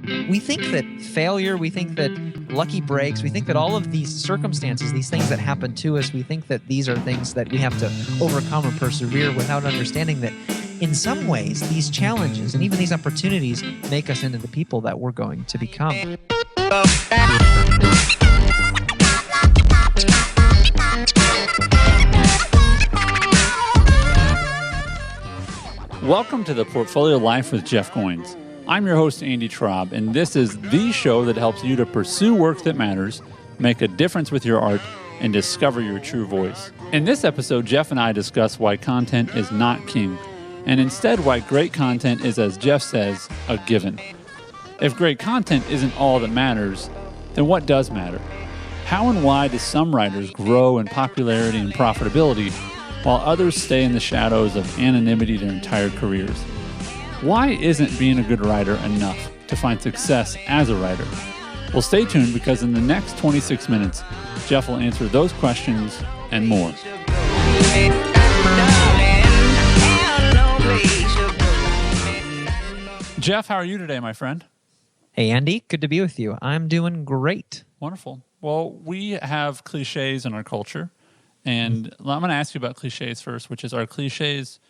We think that failure, we think that lucky breaks, we think that all of these circumstances, these things that happen to us, we think that these are things that we have to overcome or persevere without understanding that in some ways, these challenges and even these opportunities make us into the people that we're going to become. Welcome to the Portfolio Life with Jeff Goins. I'm your host, Andy Traub, and this is the show that helps you to pursue work that matters, make a difference with your art, and discover your true voice. In this episode, Jeff and I discuss why content is not king, and instead why great content is, as Jeff says, a given. If great content isn't all that matters, then what does matter? How and why do some writers grow in popularity and profitability, while others stay in the shadows of anonymity their entire careers? Why isn't being a good writer enough to find success as a writer? Well, stay tuned because in the next 26 minutes, Jeff will answer those questions and more. Jeff, how are you today, my friend? Hey, Andy. Good to be with you. I'm doing great. Wonderful. Well, we have cliches in our culture, and I'm going to ask you about cliches first, which is, are cliches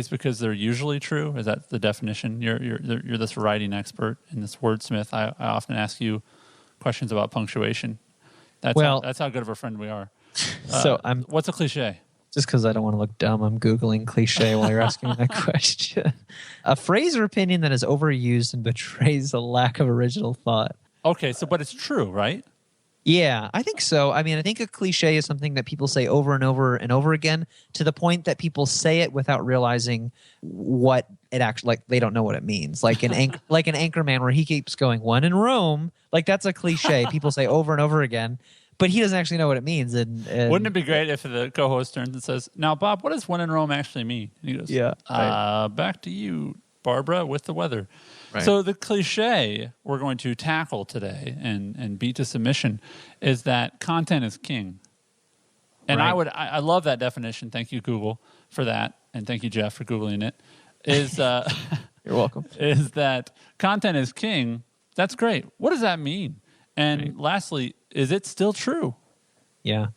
because they're usually true? Is that the definition? You're this writing expert and this wordsmith. I often ask you questions about punctuation. That's how good of a friend we are. What's a cliche? Just because I don't want to look dumb, I'm Googling cliche while you're asking me that question. A phrase or opinion that is overused and betrays a lack of original thought. Okay, but it's true, right? Yeah, I think so. I mean, I think a cliche is something that people say over and over and over again to the point that people say it without realizing what it actually, like, they don't know what it means. Like an anchorman where he keeps going, "One in Rome." Like, that's a cliche. People say over and over again, but he doesn't actually know what it means. And wouldn't it be great if the co-host turns and says, "Now, Bob, what does one in Rome actually mean?" And he goes, "Yeah, right. Back to you, Barbara, with the weather." Right. So the cliche we're going to tackle today and beat to submission is that content is king. And right. I love that definition. Thank you, Google, for that. And thank you, Jeff, for Googling it. You're welcome. Is that content is king. That's great. What does that mean? And lastly, is it still true? Yeah,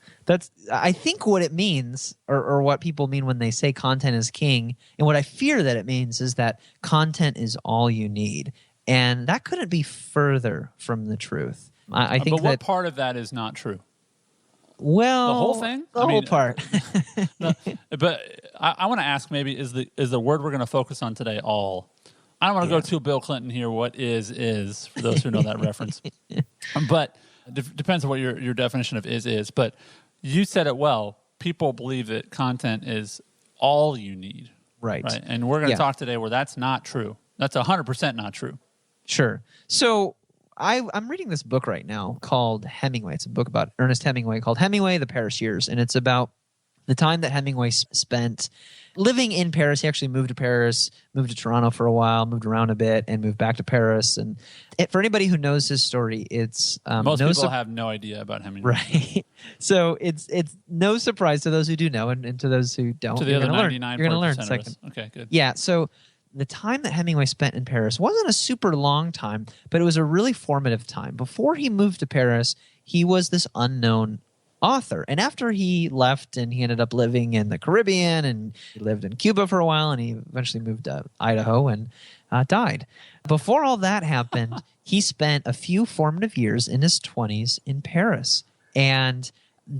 I think what it means, or what people mean when they say content is king, and what I fear that it means is that content is all you need. And that couldn't be further from the truth. I think what part of that is not true? Well, the whole thing? The whole part. But I want to ask, maybe, is the word we're going to focus on today all? I don't want to go too Bill Clinton here. What is, for those who know that reference. But depends on what your definition of is. But you said it well. People believe that content is all you need. Right. And we're going to talk today where that's not true. That's 100% not true. Sure. So I'm reading this book right now called Hemingway. It's a book about Ernest Hemingway called Hemingway, The Paris Years. And it's about the time that Hemingway spent living in Paris. He actually moved to Paris, moved to Toronto for a while, moved around a bit, and moved back to Paris. And for anybody who knows his story, it's most people have no idea about Hemingway, right? So it's no surprise to those who do know, and to those who don't. To the other 99%, you're going to learn in a second. Okay, good. Yeah. So the time that Hemingway spent in Paris wasn't a super long time, but it was a really formative time. Before he moved to Paris, he was this unknown author. And after he left and he ended up living in the Caribbean, and he lived in Cuba for a while, and he eventually moved to Idaho and died. Before all that happened, he spent a few formative years in his 20s in Paris. And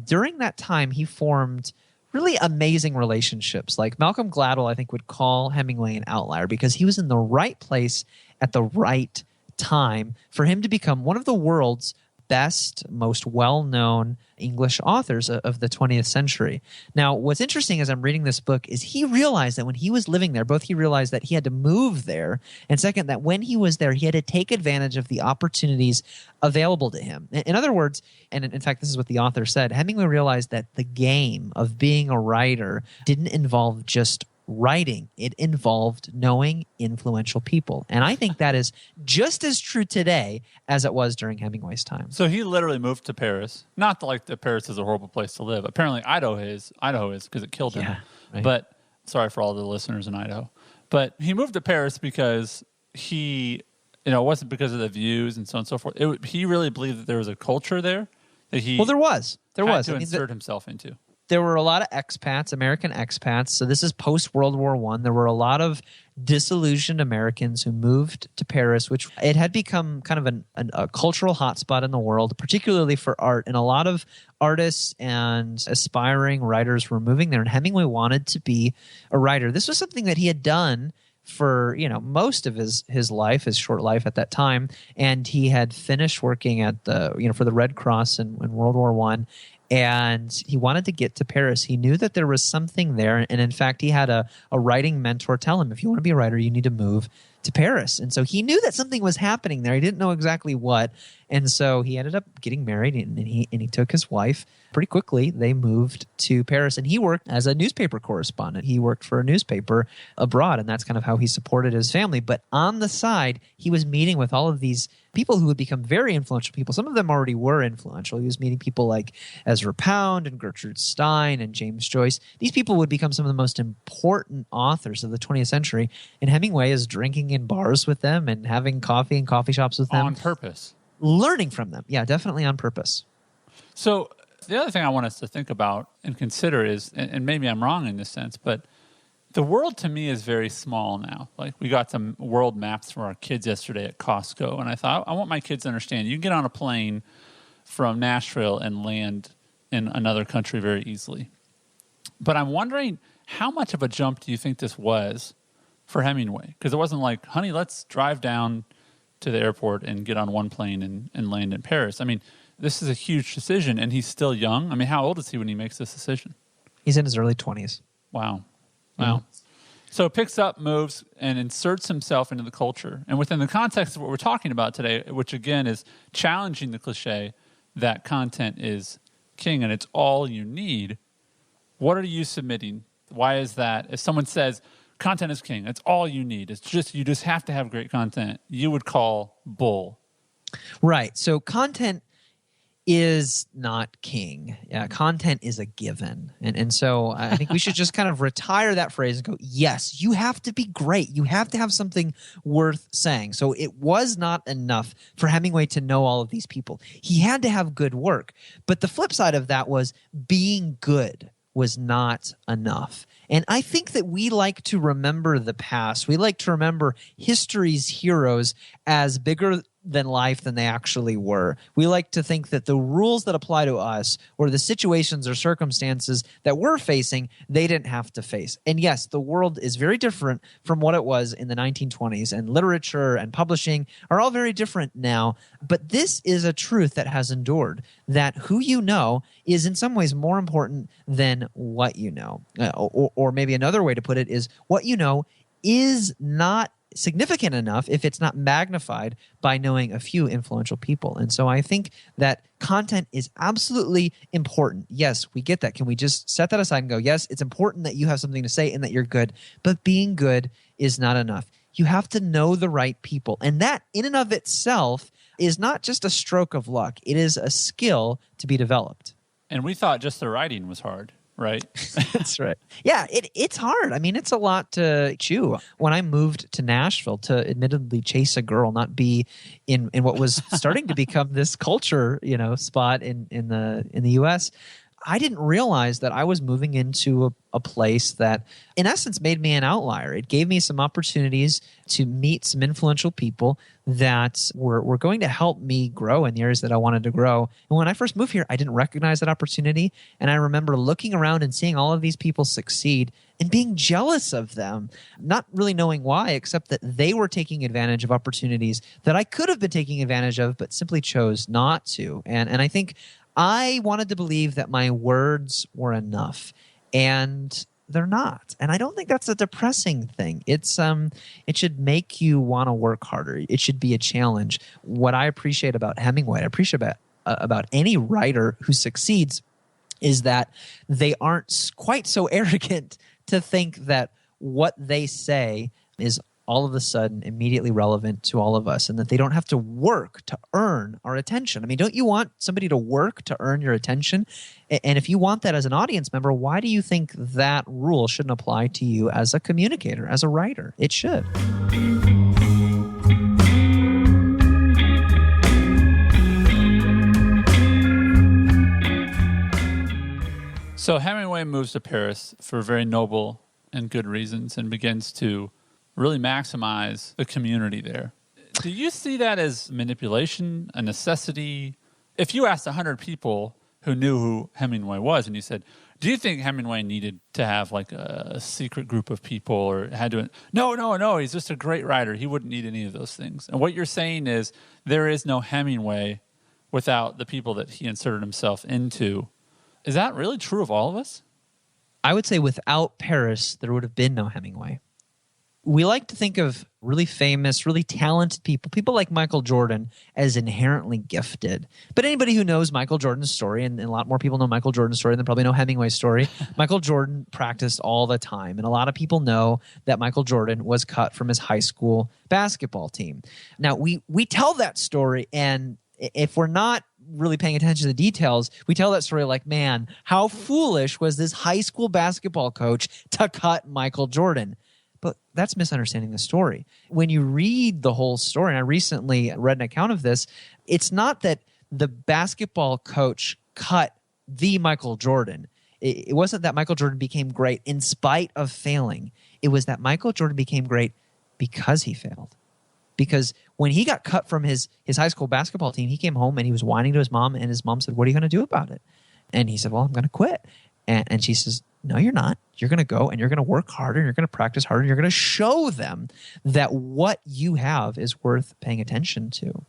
during that time, he formed really amazing relationships. Like Malcolm Gladwell, I think, would call Hemingway an outlier because he was in the right place at the right time for him to become one of the world's best, most well-known English authors of the 20th century. Now, what's interesting as I'm reading this book is he realized that when he was living there, both he realized that he had to move there, and second, that when he was there, he had to take advantage of the opportunities available to him. In other words, and in fact, this is what the author said, Hemingway realized that the game of being a writer didn't involve just writing. It involved knowing influential people. And I think that is just as true today as it was during Hemingway's time. So he literally moved to Paris. Not like that Paris is a horrible place to live. Apparently Idaho is because it killed him. Right. But sorry for all the listeners in Idaho. But he moved to Paris because he it wasn't because of the views and so on and so forth. He really believed that there was a culture there that he Well, there was. had to insert himself into. There were a lot of expats, American expats. So this is post-World War I. There were a lot of disillusioned Americans who moved to Paris, which it had become kind of a cultural hotspot in the world, particularly for art. And a lot of artists and aspiring writers were moving there. And Hemingway wanted to be a writer. This was something that he had done for most of his life, his short life at that time. And he had finished working at for the Red Cross in World War I. And he wanted to get to Paris. He knew that there was something there. And in fact, he had a writing mentor tell him, if you want to be a writer, you need to move to Paris. And so he knew that something was happening there. He didn't know exactly what. And so he ended up getting married, and he took his wife. Pretty quickly, they moved to Paris. And he worked as a newspaper correspondent. He worked for a newspaper abroad, and that's kind of how he supported his family. But on the side, he was meeting with all of these people who would become very influential people. Some of them already were influential. He was meeting people like Ezra Pound and Gertrude Stein and James Joyce. These people would become some of the most important authors of the 20th century. And Hemingway is drinking in bars with them and having coffee in coffee shops with them. On purpose. Learning from them. Yeah, definitely on purpose. So the other thing I want us to think about and consider is, and maybe I'm wrong in this sense, but the world to me is very small now. Like, we got some world maps for our kids yesterday at Costco, and I thought, I want my kids to understand you can get on a plane from Nashville and land in another country very easily. But I'm wondering, how much of a jump do you think this was for Hemingway? Because it wasn't like, honey, let's drive down to the airport and get on one plane and land in Paris. I mean, this is a huge decision, and he's still young. I mean, how old is he when he makes this decision? He's in his early 20s. Wow. Yeah. So picks up, moves, and inserts himself into the culture. And within the context of what we're talking about today, which again is challenging the cliche that content is king and it's all you need, what are you submitting? Why is that? If someone says content is king, it's all you need, you just have to have great content, you would call bull. Right. So content is not king. Yeah, content is a given. And so I think we should just kind of retire that phrase and go, yes, you have to be great. You have to have something worth saying. So it was not enough for Hemingway to know all of these people. He had to have good work. But the flip side of that was being good was not enough. And I think that we like to remember the past. We like to remember history's heroes as bigger than life than they actually were. We like to think that the rules that apply to us or the situations or circumstances that we're facing, they didn't have to face. And yes, the world is very different from what it was in the 1920s, and literature and publishing are all very different now. But this is a truth that has endured, that who you know is in some ways more important than what you know. Or maybe another way to put it is what you know is not significant enough if it's not magnified by knowing a few influential people. And so I think that content is absolutely important. Yes, we get that. Can we just set that aside and go, yes, it's important that you have something to say and that you're good, but being good is not enough. You have to know the right people. And that in and of itself is not just a stroke of luck. It is a skill to be developed. And we thought just the writing was hard. Right. That's right. Yeah, it's hard. I mean, it's a lot to chew. When I moved to Nashville to admittedly chase a girl, not be in what was starting to become this culture, spot in the US, I didn't realize that I was moving into a place that, in essence, made me an outlier. It gave me some opportunities to meet some influential people that were going to help me grow in the areas that I wanted to grow. And when I first moved here, I didn't recognize that opportunity. And I remember looking around and seeing all of these people succeed and being jealous of them, not really knowing why, except that they were taking advantage of opportunities that I could have been taking advantage of, but simply chose not to. And I think I wanted to believe that my words were enough, and they're not. And I don't think that's a depressing thing. It should make you want to work harder. It should be a challenge. What I appreciate about Hemingway, I appreciate about any writer who succeeds, is that they aren't quite so arrogant to think that what they say is all of a sudden immediately relevant to all of us, and that they don't have to work to earn our attention. I mean, don't you want somebody to work to earn your attention? And if you want that as an audience member, why do you think that rule shouldn't apply to you as a communicator, as a writer? It should. So Hemingway moves to Paris for very noble and good reasons and begins to really maximize the community there. Do you see that as manipulation, a necessity? If you asked 100 people who knew who Hemingway was and you said, do you think Hemingway needed to have like a secret group of people or had to? No, he's just a great writer. He wouldn't need any of those things. And what you're saying is there is no Hemingway without the people that he inserted himself into. Is that really true of all of us? I would say without Paris, there would have been no Hemingway. We like to think of really famous, really talented people like Michael Jordan, as inherently gifted. But anybody who knows Michael Jordan's story, and a lot more people know Michael Jordan's story than probably know Hemingway's story, Michael Jordan practiced all the time. And a lot of people know that Michael Jordan was cut from his high school basketball team. Now, we tell that story, and if we're not really paying attention to the details, we tell that story like, man, how foolish was this high school basketball coach to cut Michael Jordan? But that's misunderstanding the story. When you read the whole story, and I recently read an account of this, it's not that the basketball coach cut the Michael Jordan. It wasn't that Michael Jordan became great in spite of failing. It was that Michael Jordan became great because he failed. Because when he got cut from his high school basketball team, he came home and he was whining to his mom, and his mom said, "What are you going to do about it?" And he said, "Well, I'm going to quit." And she says, "No, you're not. You're going to go and you're going to work harder and you're going to practice harder and you're going to show them that what you have is worth paying attention to."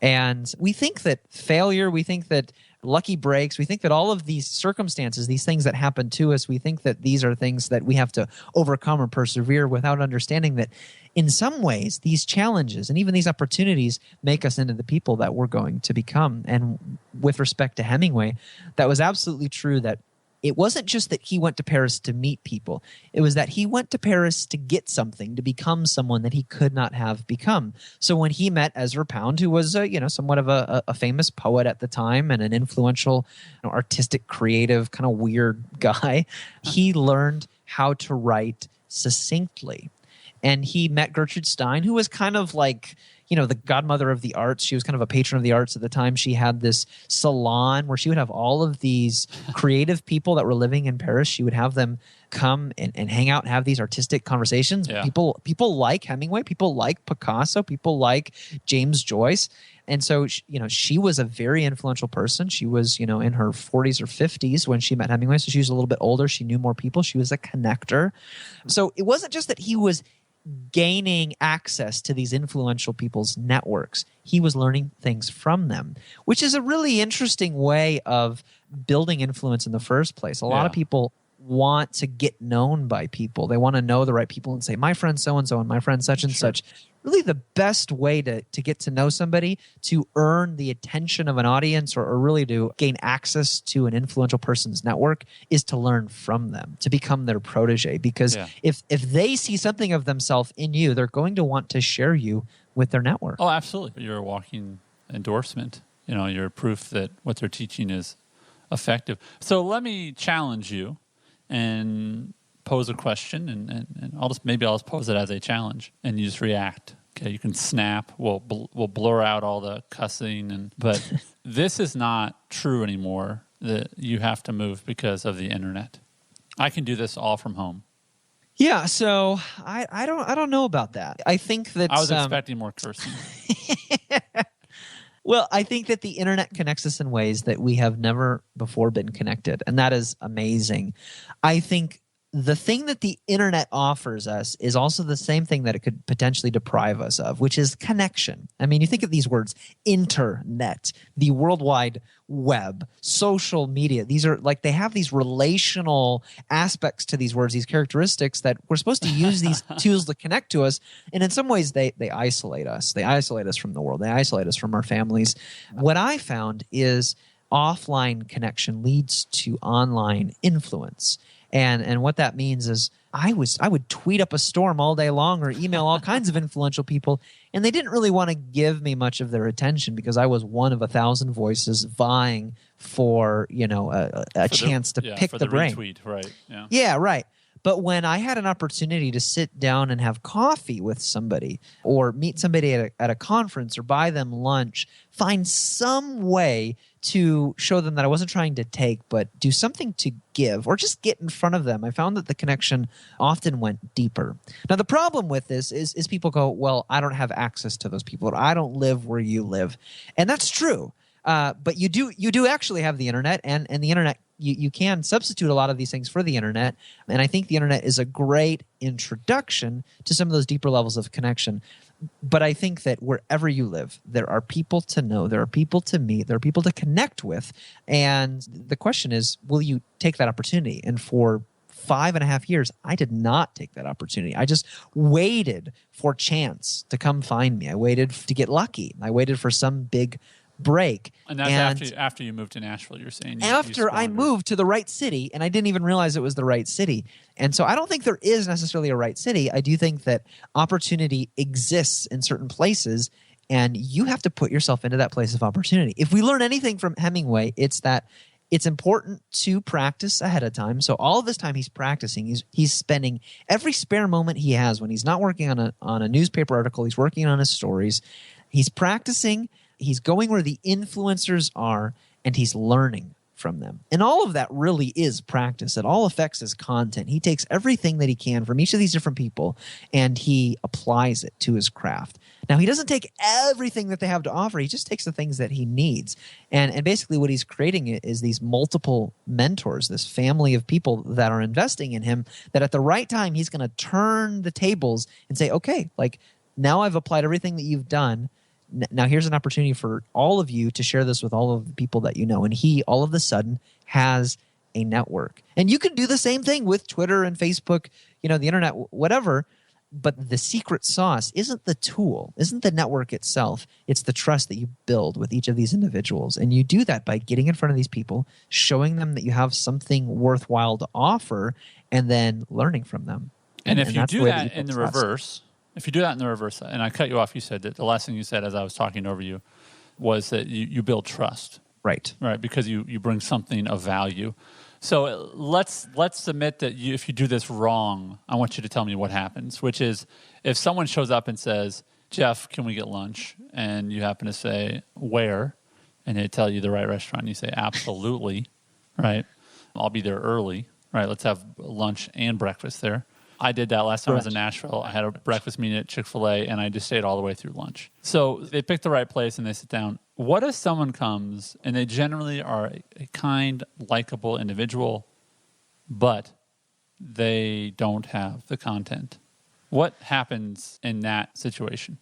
And we think that failure, we think that lucky breaks, we think that all of these circumstances, these things that happen to us, we think that these are things that we have to overcome or persevere without understanding that in some ways these challenges and even these opportunities make us into the people that we're going to become. And with respect to Hemingway, that was absolutely true, that it wasn't just that he went to Paris to meet people. It was that he went to Paris to get something, to become someone that he could not have become. So when he met Ezra Pound, who was somewhat of a famous poet at the time and an influential, artistic, creative, kind of weird guy, he learned how to write succinctly. And he met Gertrude Stein, who was kind of like, the godmother of the arts. She was kind of a patron of the arts at the time. She had this salon where she would have all of these creative people that were living in Paris. She would have them come and hang out and have these artistic conversations. Yeah. People like Hemingway. People like Picasso. People like James Joyce. And so, she was a very influential person. She was, in her 40s or 50s when she met Hemingway. So she was a little bit older. She knew more people. She was a connector. So it wasn't just that he was gaining access to these influential people's networks. He was learning things from them, which is a really interesting way of building influence in the first place. A lot of people want to get known by people. They want to know the right people and say, my friend so-and-so and my friend such and such. Really the best way to get to know somebody, to earn the attention of an audience or really to gain access to an influential person's network is to learn from them, to become their protege. Because if they see something of themselves in you, they're going to want to share you with their network. Oh, absolutely. You're a walking endorsement. You're proof that what they're teaching is effective. So let me challenge you and pose a question, and I'll just pose it as a challenge, and you just react. Okay, you can snap. We'll blur out all the cussing, but this is not true anymore. That you have to move because of the internet. I can do this all from home. Yeah, so I don't know about that. I think that I was expecting more cursing. Well, I think that the internet connects us in ways that we have never before been connected, and that is amazing. I think the thing that the internet offers us is also the same thing that it could potentially deprive us of, which is connection. I mean, you think of these words: internet, the World Wide Web, social media. These are like, they have these relational aspects to these words, these characteristics that we're supposed to use these tools to connect to us. And in some ways, they isolate us. They isolate us from the world. They isolate us from our families. What I found is offline connection leads to online influence. And what that means is I would tweet up a storm all day long or email all kinds of influential people, and they didn't really want to give me much of their attention because I was one of 1,000 voices vying for a chance to pick the brain. Retweet, right? Yeah, right. But when I had an opportunity to sit down and have coffee with somebody or meet somebody at a conference or buy them lunch, find some way to show them that I wasn't trying to take, but do something to give or just get in front of them, I found that the connection often went deeper. Now, the problem with this is people go, well, I don't have access to those people, or I don't live where you live. And that's true. But you do actually have the internet, and the internet, you can substitute a lot of these things for the internet. And I think the internet is a great introduction to some of those deeper levels of connection. But I think that wherever you live, there are people to know, there are people to meet, there are people to connect with. And the question is, will you take that opportunity? And for 5.5 years, I did not take that opportunity. I just waited for chance to come find me. I waited to get lucky. I waited for some big break. And that's after you moved to Nashville, you're saying? After I moved to the right city, and I didn't even realize it was the right city. And so I don't think there is necessarily a right city. I do think that opportunity exists in certain places, and you have to put yourself into that place of opportunity. If we learn anything from Hemingway, it's that it's important to practice ahead of time. So all of this time he's practicing. He's spending every spare moment he has when he's not working on a newspaper article. He's working on his stories. He's practicing. He's going where the influencers are, and he's learning from them. And all of that really is practice. It all affects his content. He takes everything that he can from each of these different people, and he applies it to his craft. Now, he doesn't take everything that they have to offer. He just takes the things that he needs. And basically what he's creating is these multiple mentors, this family of people that are investing in him, that at the right time, he's going to turn the tables and say, okay, like now I've applied everything that you've done. Now here's an opportunity for all of you to share this with all of the people that you know. And he all of a sudden has a network. And you can do the same thing with Twitter and Facebook, the internet, whatever. But the secret sauce isn't the tool, isn't the network itself. It's the trust that you build with each of these individuals. And you do that by getting in front of these people, showing them that you have something worthwhile to offer, and then learning from them. And if you do that in the reverse, and I cut you off, you said that the last thing you said as I was talking over you was that you build trust. Right. Right, because you bring something of value. So let's admit that if you do this wrong, I want you to tell me what happens, which is if someone shows up and says, Jeff, can we get lunch? And you happen to say, where? And they tell you the right restaurant. And you say, absolutely, right? I'll be there early, right? Let's have lunch and breakfast there. I did that last time I was in Nashville. I had a breakfast meeting at Chick-fil-A, and I just stayed all the way through lunch. So they pick the right place, and they sit down. What if someone comes, and they generally are a kind, likable individual, but they don't have the content? What happens in that situation?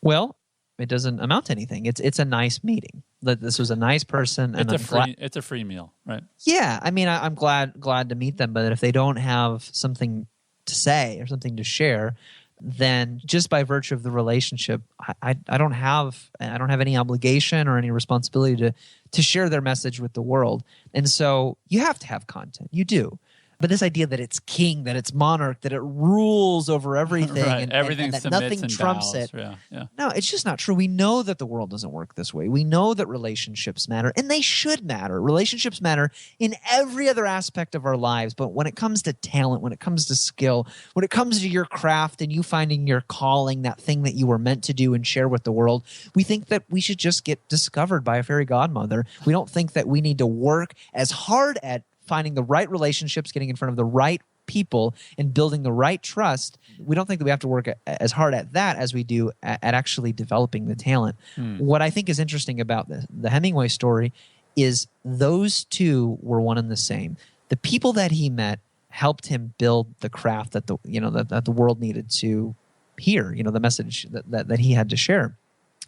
Well, it doesn't amount to anything. It's a nice meeting. This was a nice person. And it's a free meal, right? Yeah. I mean, I'm glad to meet them, but if they don't have something to say or something to share, then just by virtue of the relationship, I don't have any obligation or any responsibility to share their message with the world. And so you have to have content. You do. But this idea that it's king, that it's monarch, that it rules over everything, right. and that nothing trumps bows. it. Yeah. No, it's just not true. We know that the world doesn't work this way. We know that relationships matter, and they should matter. Relationships matter in every other aspect of our lives. But when it comes to talent, when it comes to skill, when it comes to your craft and you finding your calling, that thing that you were meant to do and share with the world, we think that we should just get discovered by a fairy godmother. We don't think that we need to work as hard at finding the right relationships, getting in front of the right people, and building the right trust. We don't think that we have to work as hard at that as we do at actually developing the talent. What I think is interesting about the Hemingway story is those two were one and the same. The people that he met helped him build the craft that the world needed to hear, the message that he had to share.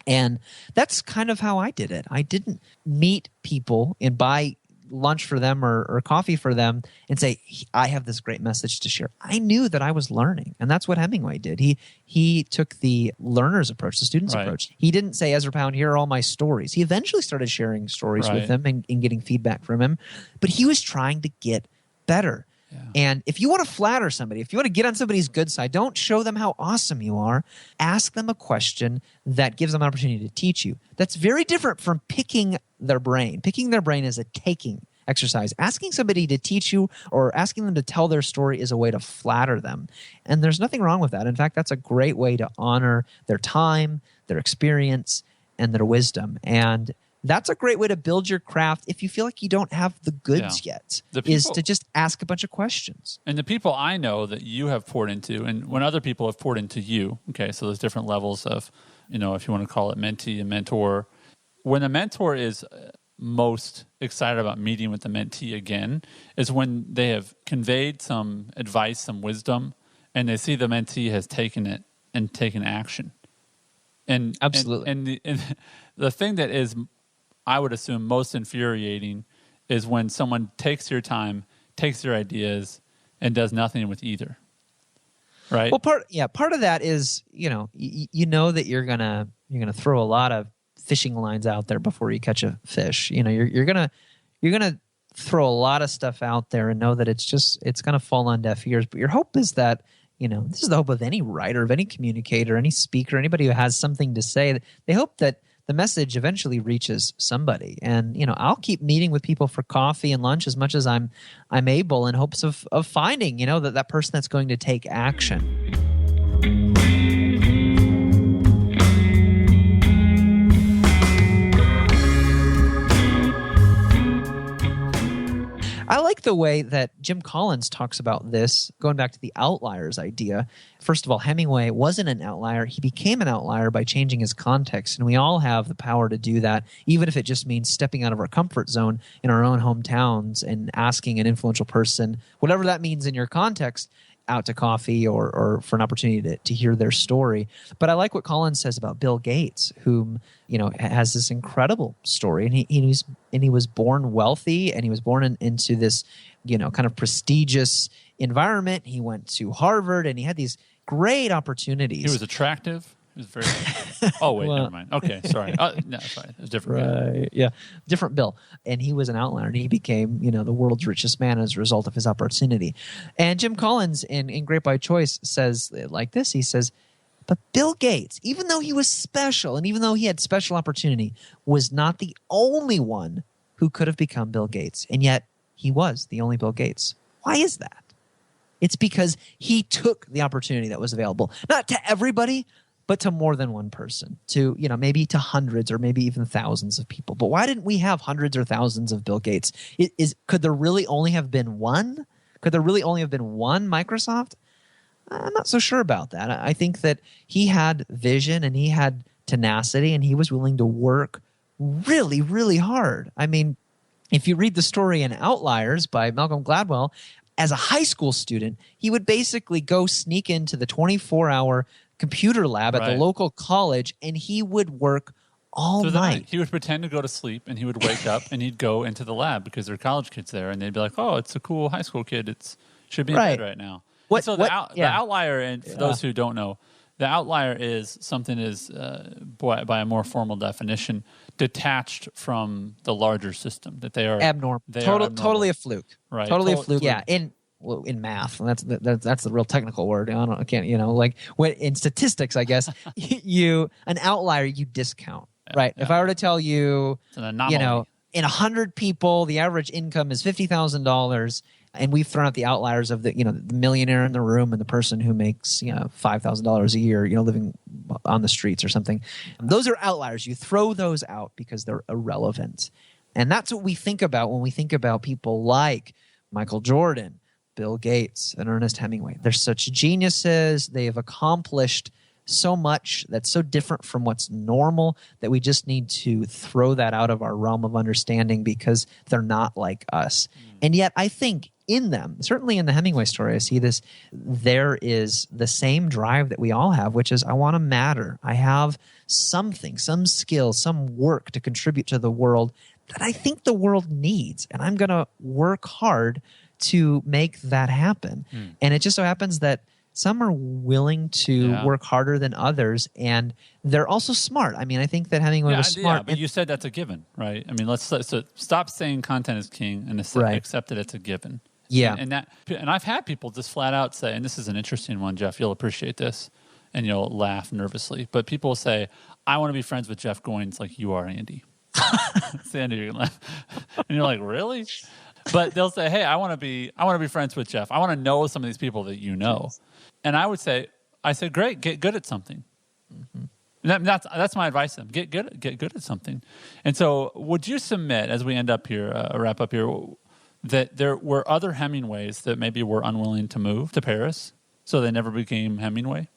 And that's kind of how I did it. I didn't meet people and buy lunch for them or coffee for them and say, I have this great message to share. I knew that I was learning. And that's what Hemingway did. He took the learner's approach, the student's approach. He didn't say, Ezra Pound, here are all my stories. He eventually started sharing stories with them and getting feedback from him. But he was trying to get better. Yeah. And if you want to flatter somebody, if you want to get on somebody's good side, don't show them how awesome you are. Ask them a question that gives them an opportunity to teach you. That's very different from picking their brain. Picking their brain is a taking exercise. Asking somebody to teach you or asking them to tell their story is a way to flatter them. And there's nothing wrong with that. In fact, that's a great way to honor their time, their experience, and their wisdom. And that's a great way to build your craft if you feel like you don't have the goods yet, is to just ask a bunch of questions. And the people I know that you have poured into, and when other people have poured into you, okay, so there's different levels of, if you want to call it mentee and mentor. When a mentor is most excited about meeting with the mentee again is when they have conveyed some advice, some wisdom, and they see the mentee has taken it and taken action. And absolutely. And the thing that is, I would assume, most infuriating is when someone takes your time, takes your ideas, and does nothing with either. Right? Well, part of that is, you know that you're gonna throw a lot of fishing lines out there before you catch a fish. You're gonna throw a lot of stuff out there and know that it's gonna fall on deaf ears. But your hope is that, this is the hope of any writer, of any communicator, any speaker, anybody who has something to say. They hope that the message eventually reaches somebody. And, I'll keep meeting with people for coffee and lunch as much as I'm able, in hopes of finding, that person that's going to take action. I like the way that Jim Collins talks about this, going back to the outliers idea. First of all, Hemingway wasn't an outlier. He became an outlier by changing his context, and we all have the power to do that, even if it just means stepping out of our comfort zone in our own hometowns and asking an influential person, whatever that means in your context, out to coffee or for an opportunity to hear their story. But I like what Collins says about Bill Gates, whom, has this incredible story, and he was born wealthy, and he was born into this, kind of prestigious environment. He went to Harvard, and he had these great opportunities. He was attractive. He was very. Oh wait, never mind. Okay, sorry. No, sorry, it was different. Right? Yeah, different Bill, and he was an outlier, and he became, the world's richest man as a result of his opportunity. And Jim Collins, in Great by Choice, says like this. He says, "But Bill Gates, even though he was special, and even though he had special opportunity, was not the only one who could have become Bill Gates, and yet he was the only Bill Gates. Why is that? It's because he took the opportunity that was available, not to everybody, but to more than one person, to, maybe to hundreds or maybe even thousands of people. But why didn't we have hundreds or thousands of Bill Gates? Could there really only have been one? Could there really only have been one Microsoft? I'm not so sure about that. I think that he had vision and he had tenacity, and he was willing to work really, really hard. I mean, if you read the story in Outliers by Malcolm Gladwell, as a high school student, he would basically go sneak into the 24-hour computer lab at the local college, and he would work all night. He would pretend to go to sleep, and he would wake up, and he'd go into the lab because there are college kids there, and they'd be like, "Oh, it's a cool high school kid. It should be in bed right now." The outlier, and for those who don't know, the outlier is something by a more formal definition, detached from the larger system. That they are abnormal. Totally a fluke. Right. Totally a fluke. Yeah. In math, and that's the real technical word. I can't, when in statistics, I guess an outlier you discount, right? Yeah. If I were to tell you, it's an anomaly. In 100 people, the average income is $50,000, and we've thrown out the outliers of the millionaire in the room and the person who makes $5,000 a year, living on the streets or something. Those are outliers. You throw those out because they're irrelevant, and that's what we think about when we think about people like Michael Jordan, Bill Gates, and Ernest Hemingway. They're such geniuses. They have accomplished so much that's so different from what's normal that we just need to throw that out of our realm of understanding because they're not like us. And yet I think in them, certainly in the Hemingway story, I see this, there is the same drive that we all have, which is I want to matter. I have something, some skill, some work to contribute to the world that I think the world needs. And I'm going to work hard to make that happen. And it just so happens that some are willing to work harder than others, and they're also smart. I mean, I think that Hemingway was smart. Yeah, but you said that's a given, right? I mean, let's stop saying content is king and accept that it's a given. Yeah. And I've had people just flat out say, and this is an interesting one, Jeff, you'll appreciate this, and you'll laugh nervously, but people will say, I want to be friends with Jeff Goins like you are, Andy. Sandy, you can laugh. And you're like, really? But they'll say, hey, I want to be friends with Jeff. I want to know some of these people that you know. And I say, great, get good at something. Mm-hmm. That's my advice to them. Get good at something. And so would you submit, as we end up here, wrap up here, that there were other Hemingways that maybe were unwilling to move to Paris, so they never became Hemingway?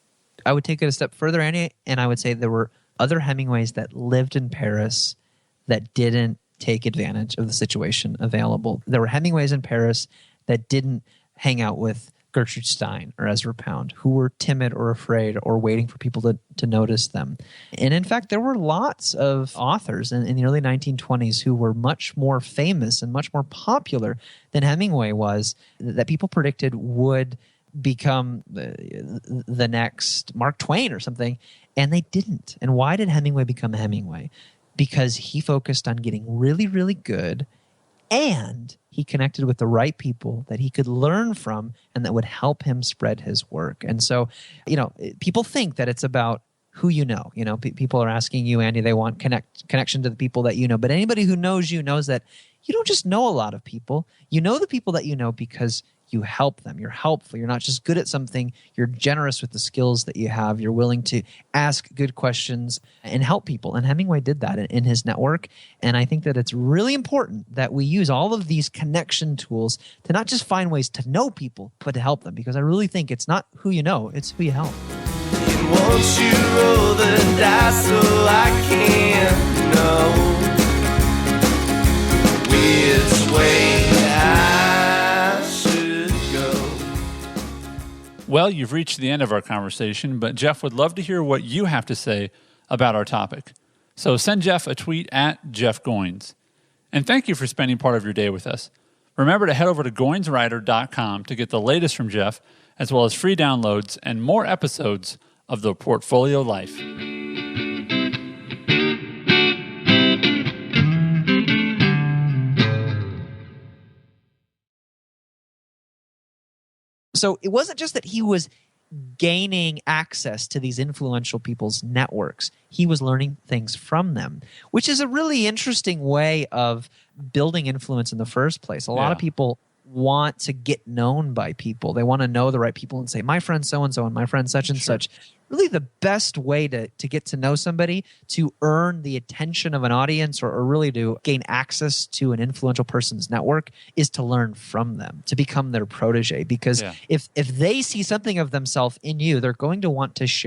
I would take it a step further, Andy, and I would say there were other Hemingways that lived in Paris that didn't take advantage of the situation available. There were Hemingways in Paris that didn't hang out with Gertrude Stein or Ezra Pound, who were timid or afraid or waiting for people to notice them. And in fact, there were lots of authors in the early 1920s who were much more famous and much more popular than Hemingway was, that people predicted would become the next Mark Twain or something, and they didn't. And why did Hemingway become Hemingway? Because he focused on getting really, really good, and he connected with the right people that he could learn from and that would help him spread his work. And so, people think that it's about who you know. People are asking you, Andy, they want connection to the people that you know. But anybody who knows you knows that you don't just know a lot of people. You know the people that you know because you help them. You're helpful. You're not just good at something. You're generous with the skills that you have. You're willing to ask good questions and help people. And Hemingway did that in his network. And I think that it's really important that we use all of these connection tools to not just find ways to know people, but to help them. Because I really think it's not who you know, it's who you help. And won't you roll the dice so I can know which way I should go? Well, you've reached the end of our conversation, but Jeff would love to hear what you have to say about our topic. So send Jeff a tweet at Jeff Goins. And thank you for spending part of your day with us. Remember to head over to goinswriter.com to get the latest from Jeff, as well as free downloads and more episodes of The Portfolio Life. So it wasn't just that he was gaining access to these influential people's networks. He was learning things from them, which is a really interesting way of building influence in the first place. A lot of people want to get known by people. They want to know the right people and say, my friend so-and-so and my friend such and such. Really the best way to get to know somebody, to earn the attention of an audience or really to gain access to an influential person's network is to learn from them, to become their protege. Because if they see something of themselves in you, they're going to want to share